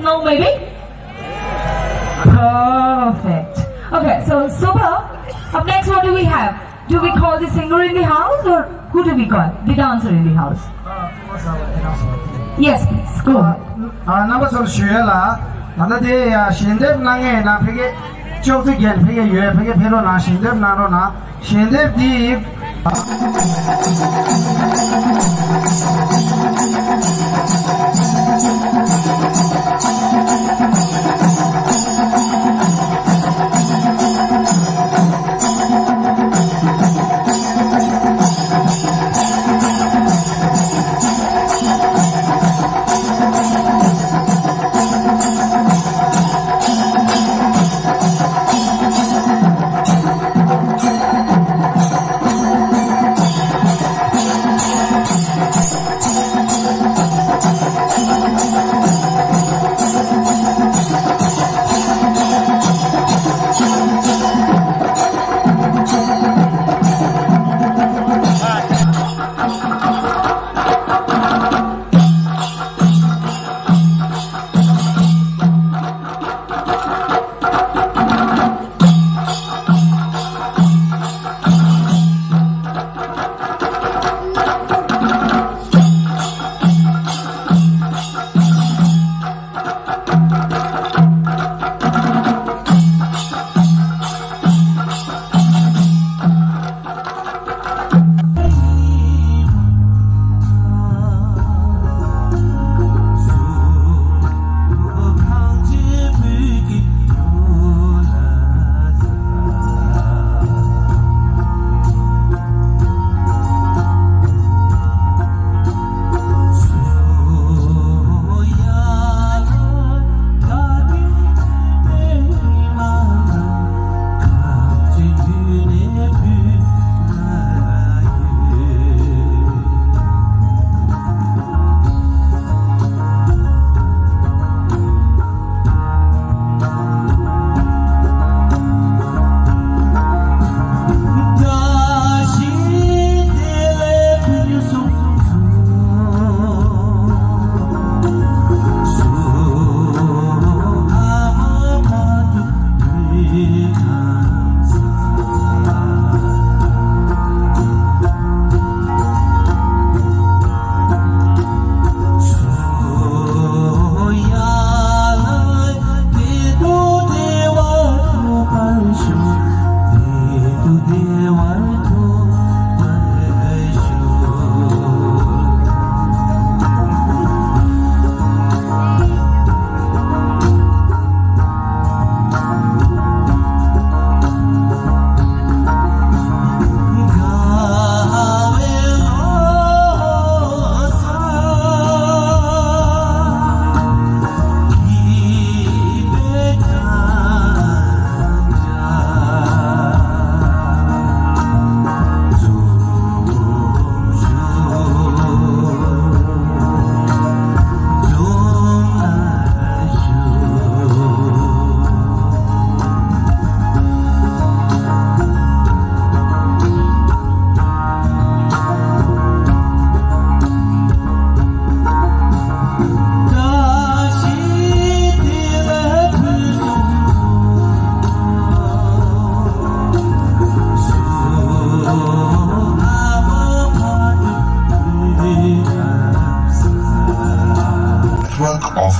no, maybe? Perfect. Okay, so super. Up next, what do we have? Do we call the singer in the house, or who do we call? The dancer in the house? Yes, please. Go ahead. Number of Shuela, another Shindev Nange, Napige, Chofi Gen, Pig, you have Pig Pelona, Shindev Narona, Shindev Deep.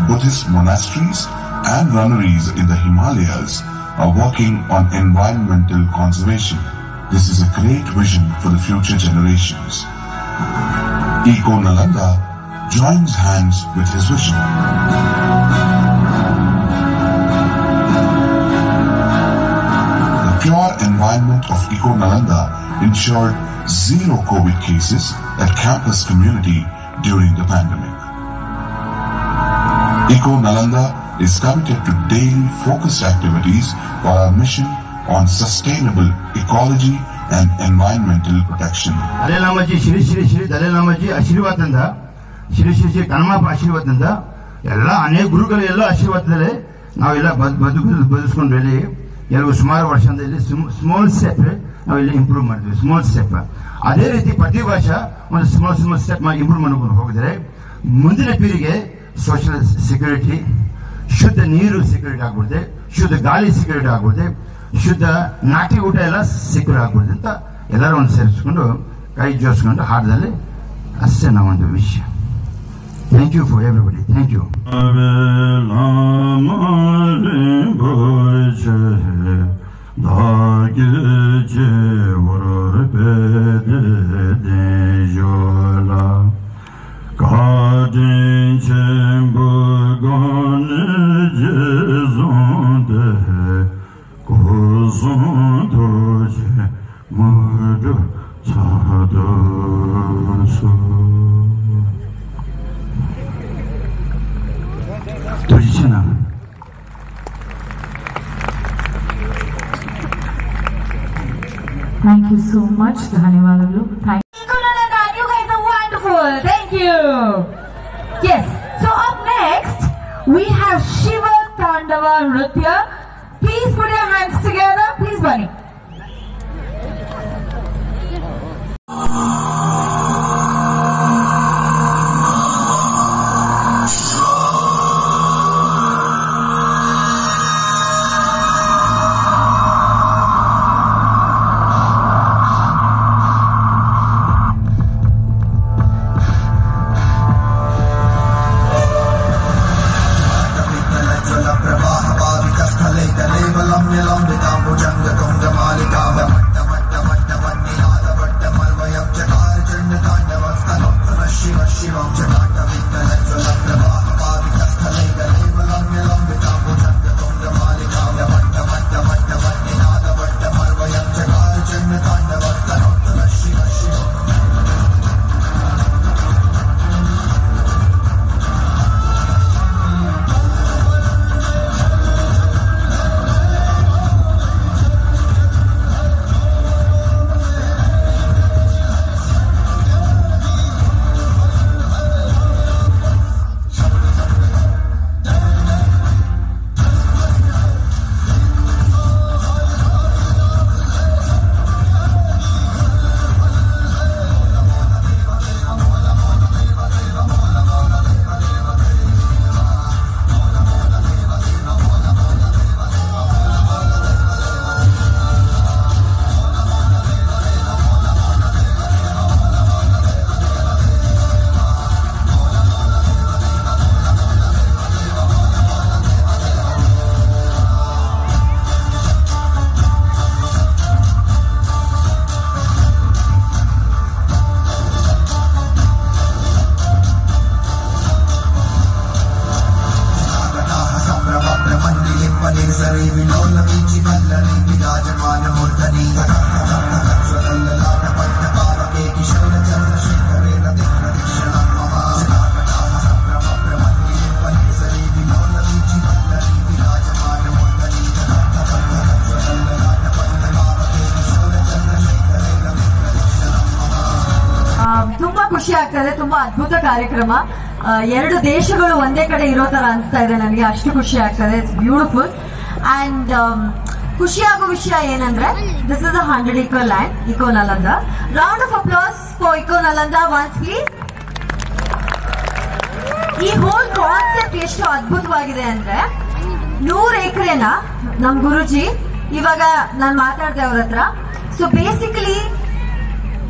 Buddhist monasteries and nunneries in the Himalayas are working on environmental conservation. This is a great vision for the future generations. Eco Nalanda joins hands with his vision. The pure environment of Eco Nalanda ensured zero COVID cases at campus community during the pandemic. Eco Nalanda is committed to daily focused activities for our mission on sustainable ecology and environmental protection. Dalai Lamaji, Shri Dalai Lamaji Ashirvatanda, Shri Kanmapa Ashirvatanda, Yalla Ane Gurukal Yella Ashirvatale, now Yella Baduskun Valley, Yellow Small version, small step, now improvement, small step. Other Riti Pati Vasha, one small step, my improvement of Hogre, Mundina Pirige, social security, ಶುದ್ಧ ನೀರು ಸಿಕ್ಯೂರಿಟಿ ಆಗ್ಬಿಡುತ್ತೆ, ಶುದ್ಧ ಗಾಳಿ ಸಿಕ್ಯೂರಿಟಿ ಆಗ್ಬಿಡುತ್ತೆ, ಶುದ್ಧ ನಾಟಿ ಊಟ ಎಲ್ಲ ಸಿಕ್ಯೂರ್ ಆಗ್ಬಿಡುತ್ತೆ ಅಂತ ಎಲ್ಲರೂ ಒಂದು ಸೇರಿಸ್ಕೊಂಡು ಕೈ ಜೋಡಿಸ್ಕೊಂಡು ಹಾಡದಲ್ಲಿ ಅಷ್ಟೇ ನಾವೊಂದು ವಿಷಯ. Thank you for everybody. Thank you. Thank you so much. ಧನ್ಯವಾದಗಳು. You guys are wonderful. Thank you. Yes. So up next we have Shiva Tandava Nritya. Please put your hands together. Please, Bunny. ತುಂಬಾ ಖುಷಿ ಆಗ್ತದೆ. ತುಂಬಾ ಅದ್ಭುತ ಕಾರ್ಯಕ್ರಮ. ಎರಡು ದೇಶಗಳು ಒಂದೇ ಕಡೆ ಇರೋ ತರ ಅನಿಸ್ತಾ ಇದೆ ನನಗೆ. ಅಷ್ಟು ಖುಷಿ ಆಗ್ತದೆ. It's beautiful. ಅಂಡ್ ಖುಷಿ ಆಗೋ ವಿಷಯ ಏನಂದ್ರೆ this is 100 eco land, Eco Nalanda. Round of applause for Eco Nalanda once please. ಈ ಹೋಲ್ ಕಾನ್ಸೆಪ್ಟ್ ಎಷ್ಟು ಅದ್ಭುತವಾಗಿದೆ ಅಂದ್ರೆ 100 ಎಕರೆನ ನಮ್ ಗುರುಜಿ ಇವಾಗ ನಾನು ಮಾತಾಡ್ದೆ ಅವ್ರ ಹತ್ರ. ಸೊ ಬೇಸಿಕಲಿ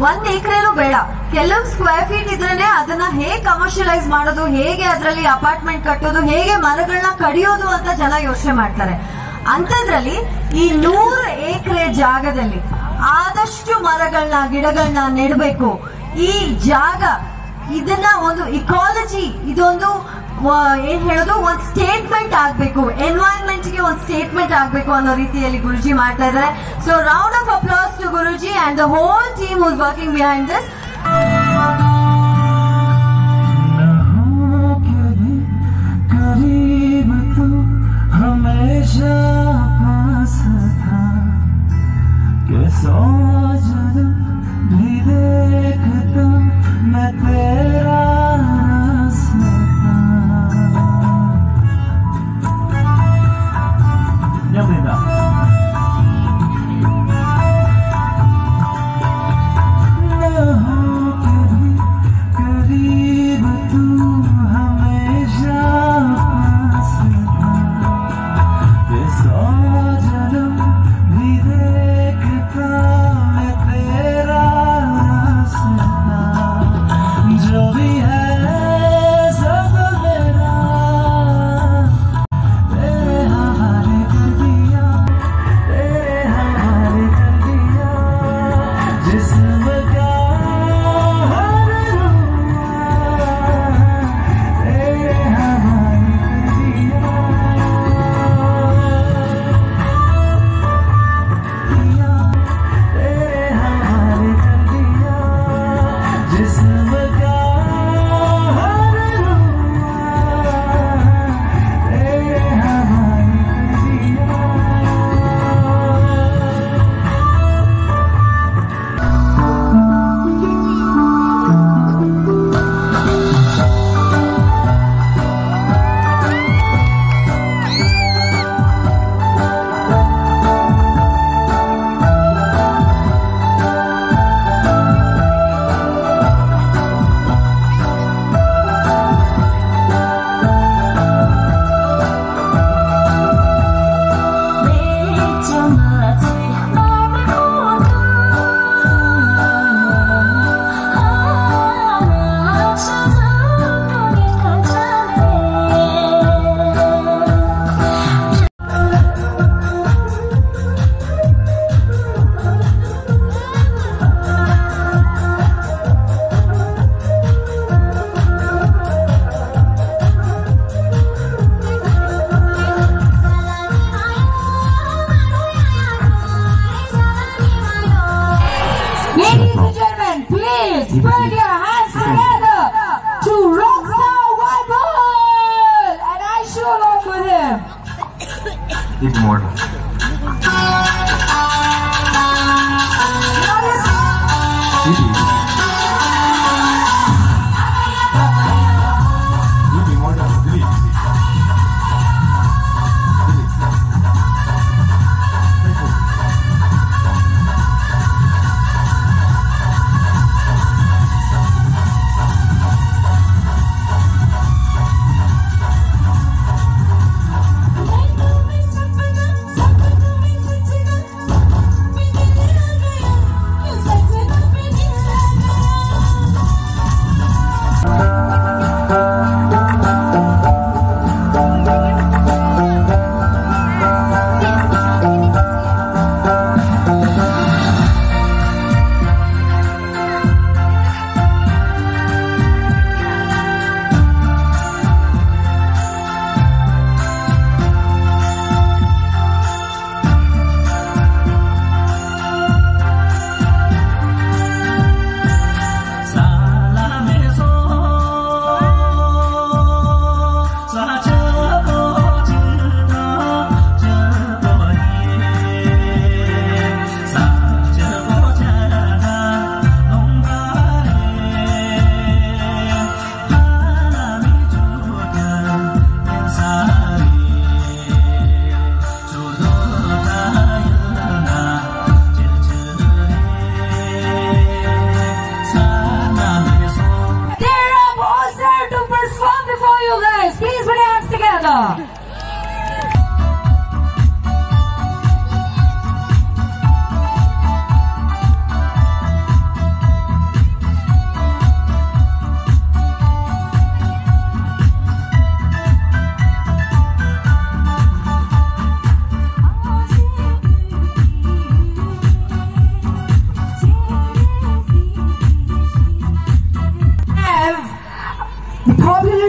1 ಎಕರೆನೂ ಬೇಡ, ಕೆಲವು ಸ್ಕ್ವೇರ್ ಫೀಟ್ ಇದ್ರೇನೆ ಅದನ್ನ ಹೇಗೆ ಕಮರ್ಷಿಯಲೈಸ್ ಮಾಡೋದು, ಹೇಗೆ ಅದರಲ್ಲಿ ಅಪಾರ್ಟ್ಮೆಂಟ್ ಕಟ್ಟೋದು, ಹೇಗೆ ಮರಗಳನ್ನ ಕಡಿಯೋದು ಅಂತ ಜನ ಯೋಚನೆ ಮಾಡ್ತಾರೆ. ಅಂತದ್ರಲ್ಲಿ ಈ 100 ಎಕರೆ ಜಾಗದಲ್ಲಿ ಆದಷ್ಟು ಮರಗಳನ್ನ ಗಿಡಗಳನ್ನ ನೆಡಬೇಕು. ಈ ಜಾಗ ಇದನ್ನ ಒಂದು ಇಕಾಲಜಿ, ಇದೊಂದು ಏನ್ ಹೇಳೋದು, ಒಂದು ಸ್ಟೇಟ್ಮೆಂಟ್ ಆಗ್ಬೇಕು, ಎನ್ವೈರನ್ಮೆಂಟ್ ಗೆ ಒಂದು ಸ್ಟೇಟ್ಮೆಂಟ್ ಆಗ್ಬೇಕು ಅನ್ನೋ ರೀತಿಯಲ್ಲಿ ಗುರುಜಿ ಮಾಡ್ತಾ ಇದ್ದಾರೆ. So round of applause to Guruji and the whole team who is working behind this. model.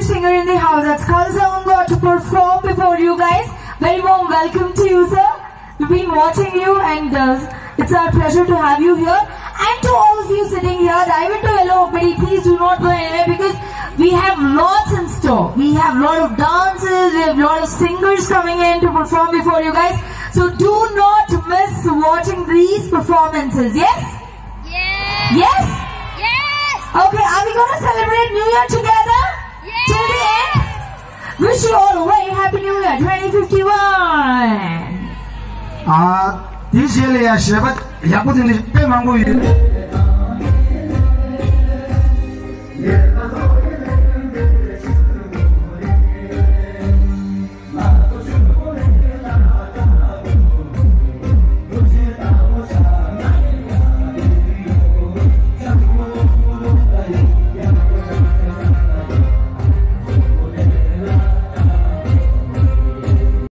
Singer in the house, that's Kalsaunga, to perform before you guys. Very warm welcome to you, sir. We've been watching you and it's our pleasure to have you here. And to all of you sitting here, Daivattu Ellopedi, please do not go anywhere because we have lots in store. We have a lot of dances, we have a lot of singers coming in to perform before you guys. So do not miss watching these performances, yes? Yes! Yes? Yes! Okay, are we going to celebrate New Year together? Till the end, wish you all a very happy New Year 2051. This year, I share, but I put in the pay mango.